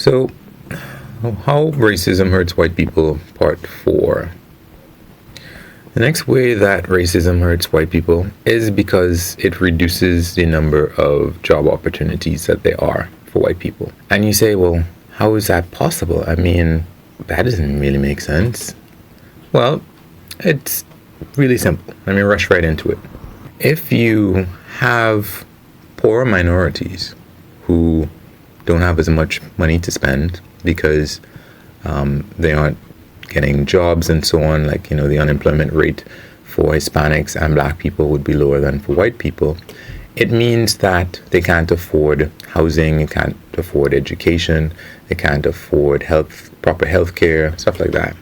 So, how racism hurts white people, part 4. The next way that racism hurts white people is because it reduces the number of job opportunities that there are for white people. And you say, well, how is that possible? I mean, that doesn't really make sense. Well, it's really simple. Let me rush right into it. If you have poor minorities who don't have as much money to spend because they aren't getting jobs and so on, like, the unemployment rate for Hispanics and black people would be lower than for white people. It means that they can't afford housing, they can't afford education, they can't afford proper health care, stuff like that.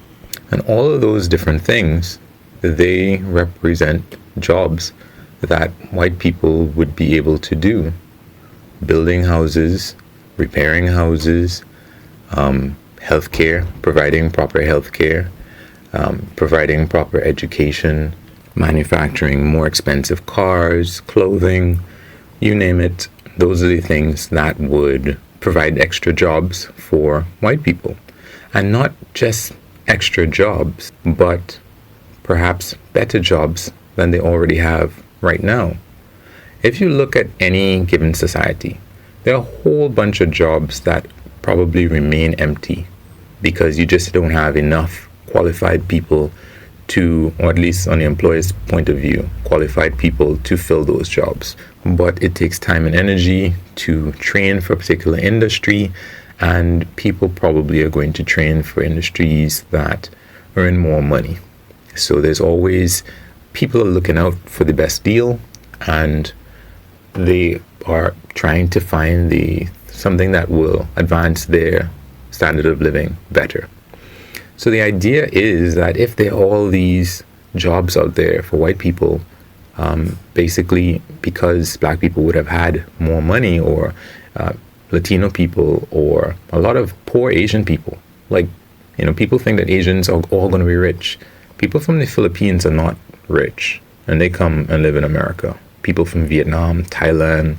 And all of those different things, they represent jobs that white people would be able to do. Building houses, repairing houses, healthcare, providing proper healthcare, providing proper education, manufacturing more expensive cars, clothing, you name it. Those are the things that would provide extra jobs for white people. And not just extra jobs, but perhaps better jobs than they already have right now. If you look at any given society, there are a whole bunch of jobs that probably remain empty because you just don't have enough qualified people to, or at least on the employer's point of view, qualified people to fill those jobs. But it takes time and energy to train for a particular industry, and people probably are going to train for industries that earn more money. So there's always, people are looking out for the best deal, and they are trying to find something that will advance their standard of living better. So the idea is that if there are all these jobs out there for white people, basically because black people would have had more money, or Latino people, or a lot of poor Asian people, people think that Asians are all going to be rich. People from the Philippines are not rich, and they come and live in America. People from Vietnam, Thailand,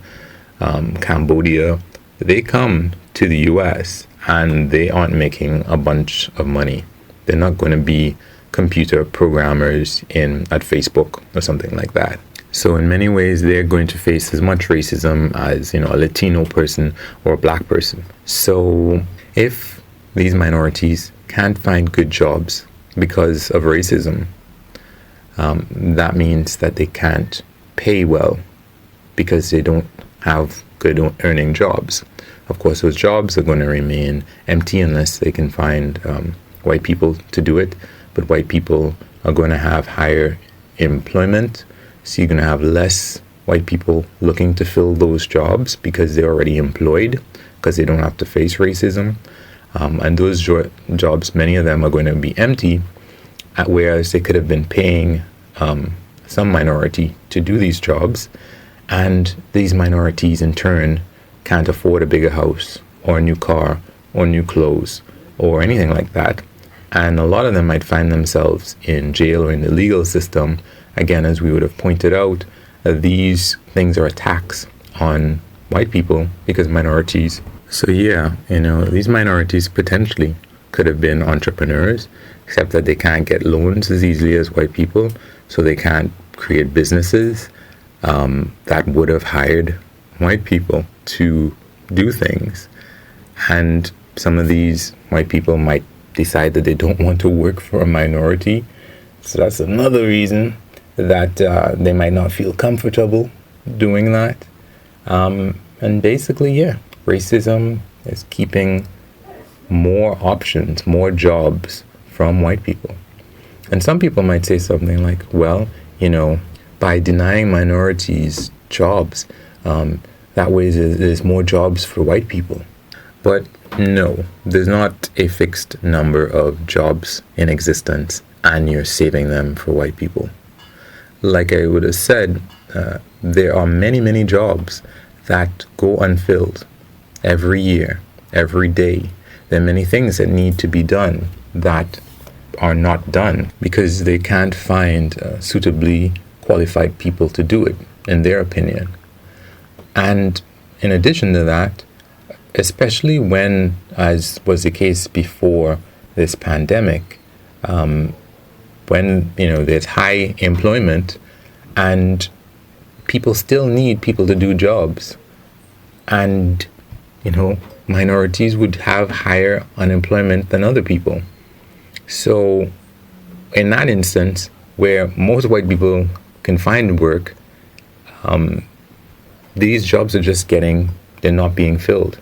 Cambodia, they come to the US and they aren't making a bunch of money. They're not going to be computer programmers at Facebook or something like that. So in many ways, they're going to face as much racism as, a Latino person or a black person. So if these minorities can't find good jobs because of racism, that means that they can't pay well because they don't have good earning jobs. Of course, those jobs are going to remain empty unless they can find white people to do it. But white people are going to have higher employment, so you're going to have less white people looking to fill those jobs because they're already employed, because they don't have to face racism. And those jobs, many of them are going to be empty, whereas they could have been paying some minority to do these jobs, and these minorities in turn can't afford a bigger house or a new car or new clothes or anything like that. And a lot of them might find themselves in jail or in the legal system. Again, as we would have pointed out, these things are a tax on white people because minorities. So these minorities potentially could have been entrepreneurs, except that they can't get loans as easily as white people, so they can't create businesses that would have hired white people to do things. And some of these white people might decide that they don't want to work for a minority. So that's another reason that they might not feel comfortable doing that. And basically, racism is keeping more options, more jobs from white people. And some people might say something like, well, by denying minorities jobs, that way there's more jobs for white people. But no, there's not a fixed number of jobs in existence and you're saving them for white people. Like I would have said, there are many, many jobs that go unfilled every year, every day. There are many things that need to be done that are not done because they can't find suitably qualified people to do it, in their opinion. And in addition to that, especially when, as was the case before this pandemic, when there's high employment and people still need people to do jobs, and minorities would have higher unemployment than other people. So in that instance, where most white people can find work, these jobs are they're not being filled.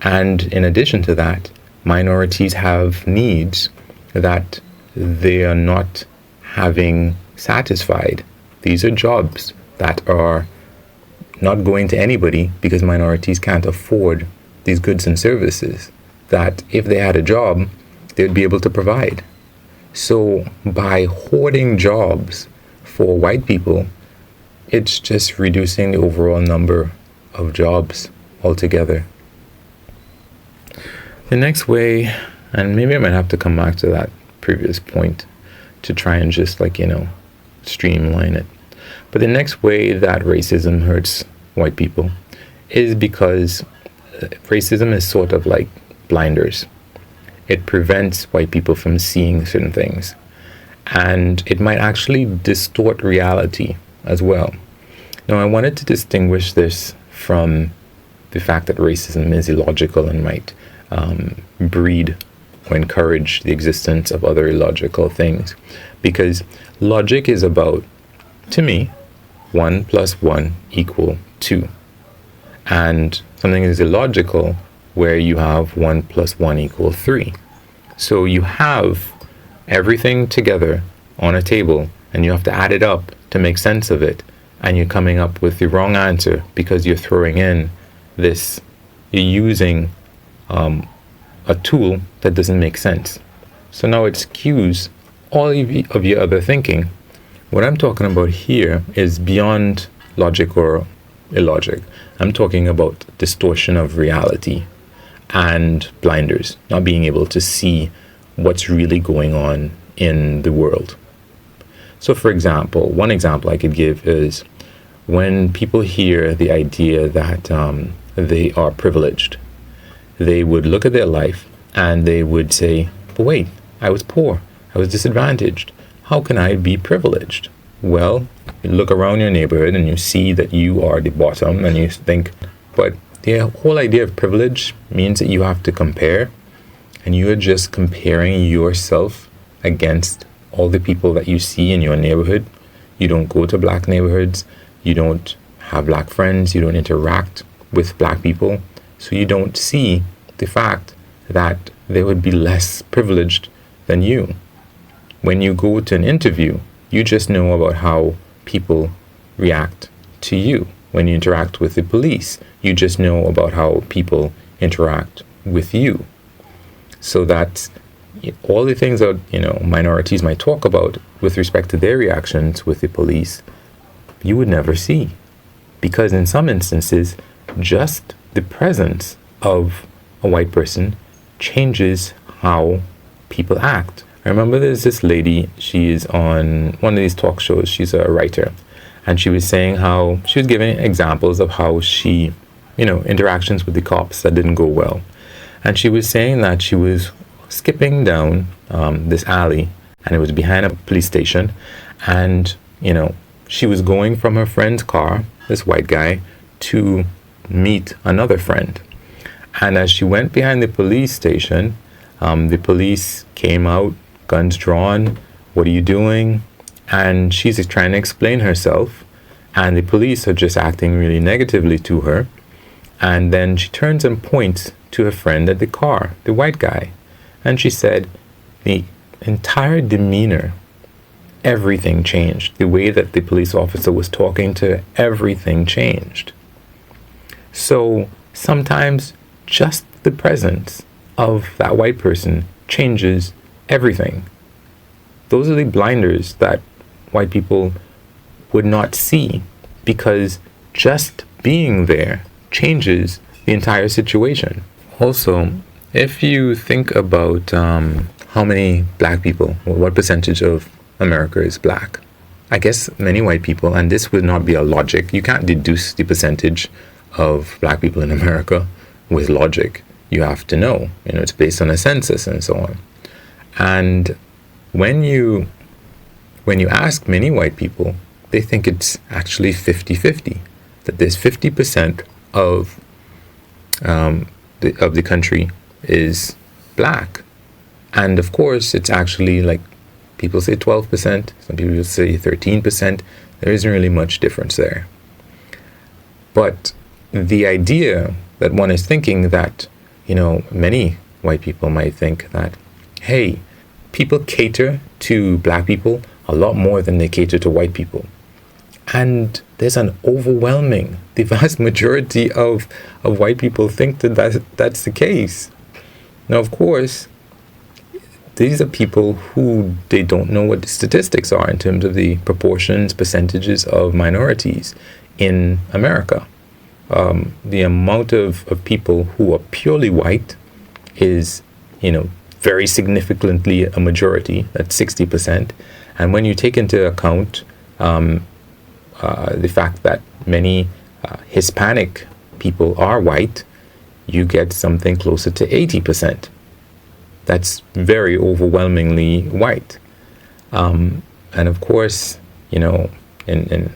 And in addition to that, minorities have needs that they are not having satisfied. These are jobs that are not going to anybody because minorities can't afford these goods and services that if they had a job, they'd be able to provide. So by hoarding jobs for white people, it's just reducing the overall number of jobs altogether. The next way, and maybe I might have to come back to that previous point to try and just streamline it. But the next way that racism hurts white people is because racism is sort of like blinders. It prevents white people from seeing certain things. And it might actually distort reality as well. Now, I wanted to distinguish this from the fact that racism is illogical and might breed or encourage the existence of other illogical things. Because logic is about, to me, 1 + 1 = 2. And something is illogical where you have 1 + 1 = 3. So you have everything together on a table and you have to add it up to make sense of it. And you're coming up with the wrong answer because you're throwing in you're using a tool that doesn't make sense. So now it skews all of your other thinking. What I'm talking about here is beyond logic or illogic. I'm talking about distortion of reality and blinders, not being able to see what's really going on in the world. So for example, one example I could give is when people hear the idea that they are privileged, they would look at their life and they would say, but wait, I was poor, I was disadvantaged. How can I be privileged? Well, you look around your neighborhood and you see that you are the bottom and you think, but the whole idea of privilege means that you have to compare, and you are just comparing yourself against all the people that you see in your neighborhood. You don't go to black neighborhoods, you don't have black friends, you don't interact with black people, so you don't see the fact that they would be less privileged than you. When you go to an interview, you just know about how people react to you. When you interact with the police, you just know about how people interact with you. So that all the things that minorities might talk about with respect to their reactions with the police, you would never see. Because in some instances, just the presence of a white person changes how people act. I remember there's this lady, she is on one of these talk shows, she's a writer, and she was saying how she was giving examples of how she, interactions with the cops that didn't go well. And she was saying that she was skipping down this alley, and it was behind a police station, and, she was going from her friend's car, this white guy, to meet another friend. And as she went behind the police station, the police came out, guns drawn, what are you doing? And she's trying to explain herself, and the police are just acting really negatively to her. And then she turns and points to her friend at the car, the white guy. And she said, the entire demeanor, everything changed. The way that the police officer was talking to her, everything changed. So sometimes just the presence of that white person changes everything. Those are the blinders that white people would not see, because just being there changes the entire situation. Also, if you think about how many black people, or what percentage of America is black, I guess many white people, and this would not be a logic, you can't deduce the percentage of black people in America with logic. You have to know. It's based on a census and so on. And when you ask many white people, they think it's actually 50-50, that there's 50% of the country is black. And of course, it's actually like people say 12%, some people say 13%. There isn't really much difference there. But the idea that one is thinking that, many white people might think that, hey, people cater to black people a lot more than they cater to white people. And there's an overwhelming, the vast majority of white people think that's the case. Now, of course, these are people who they don't know what the statistics are in terms of the proportions, percentages of minorities in America. The amount of people who are purely white is, very significantly a majority, that's 60%. And when you take into account the fact that many Hispanic people are white, you get something closer to 80%. That's very overwhelmingly white. And of course, in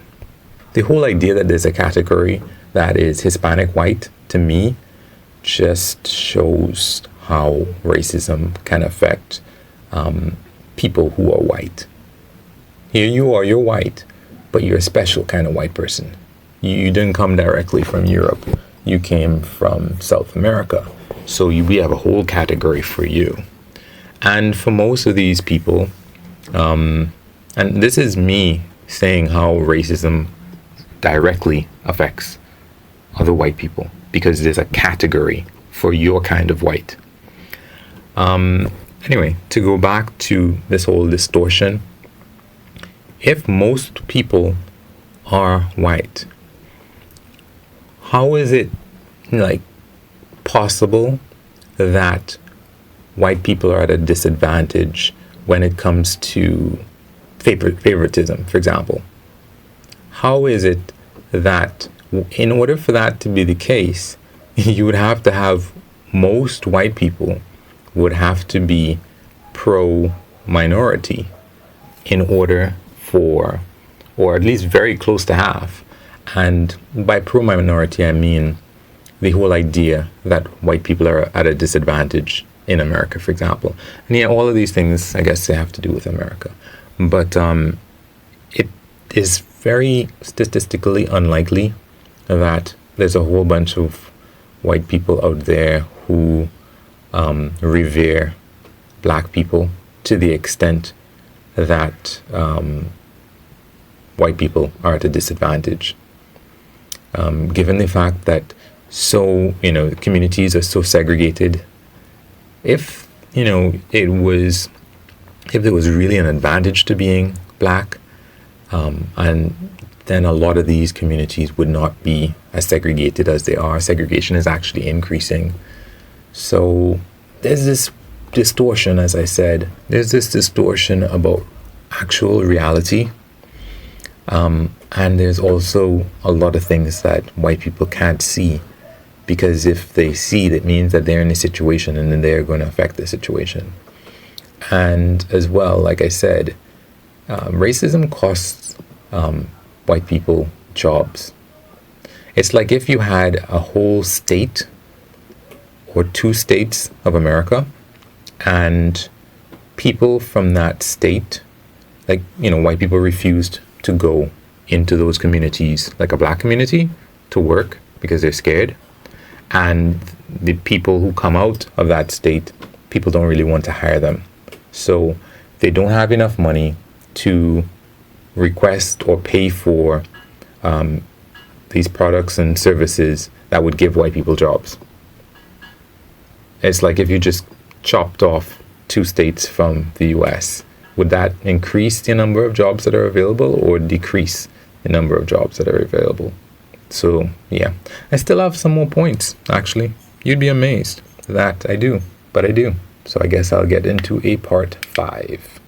the whole idea that there's a category that is Hispanic white, to me, just shows how racism can affect people who are white. Here you are, you're white, but you're a special kind of white person. You didn't come directly from Europe. You came from South America. So we have a whole category for you. And for most of these people, and this is me saying how racism directly affects other white people, because there's a category for your kind of white. Anyway, to go back to this whole distortion, if most people are white, how is it possible that white people are at a disadvantage when it comes to favoritism, for example? How is it that in order for that to be the case, you would have to have most white people would have to be pro-minority in order for, or at least very close to half. And by pro-minority, I mean the whole idea that white people are at a disadvantage in America, for example. And yeah, all of these things, I guess, they have to do with America. But it is very statistically unlikely that there's a whole bunch of white people out there who revere black people to the extent that white people are at a disadvantage. Given the fact that communities are so segregated, if there was really an advantage to being black, and then a lot of these communities would not be as segregated as they are. Segregation is actually increasing. So there's this distortion, as I said. There's this distortion about actual reality. And there's also a lot of things that white people can't see, because if they see, that means that they're in a situation and then they're going to affect the situation. And as well, like I said, racism costs white people jobs. It's like if you had a whole state or two states of America, and people from that state, white people refused to go into those communities, like a black community, to work because they're scared. And the people who come out of that state, people don't really want to hire them. So they don't have enough money to request or pay for these products and services that would give white people jobs. It's like if you just chopped off two states from the US, would that increase the number of jobs that are available or decrease the number of jobs that are available? So yeah, I still have some more points, actually. You'd be amazed that I do, but I do. So I guess I'll get into a part 5.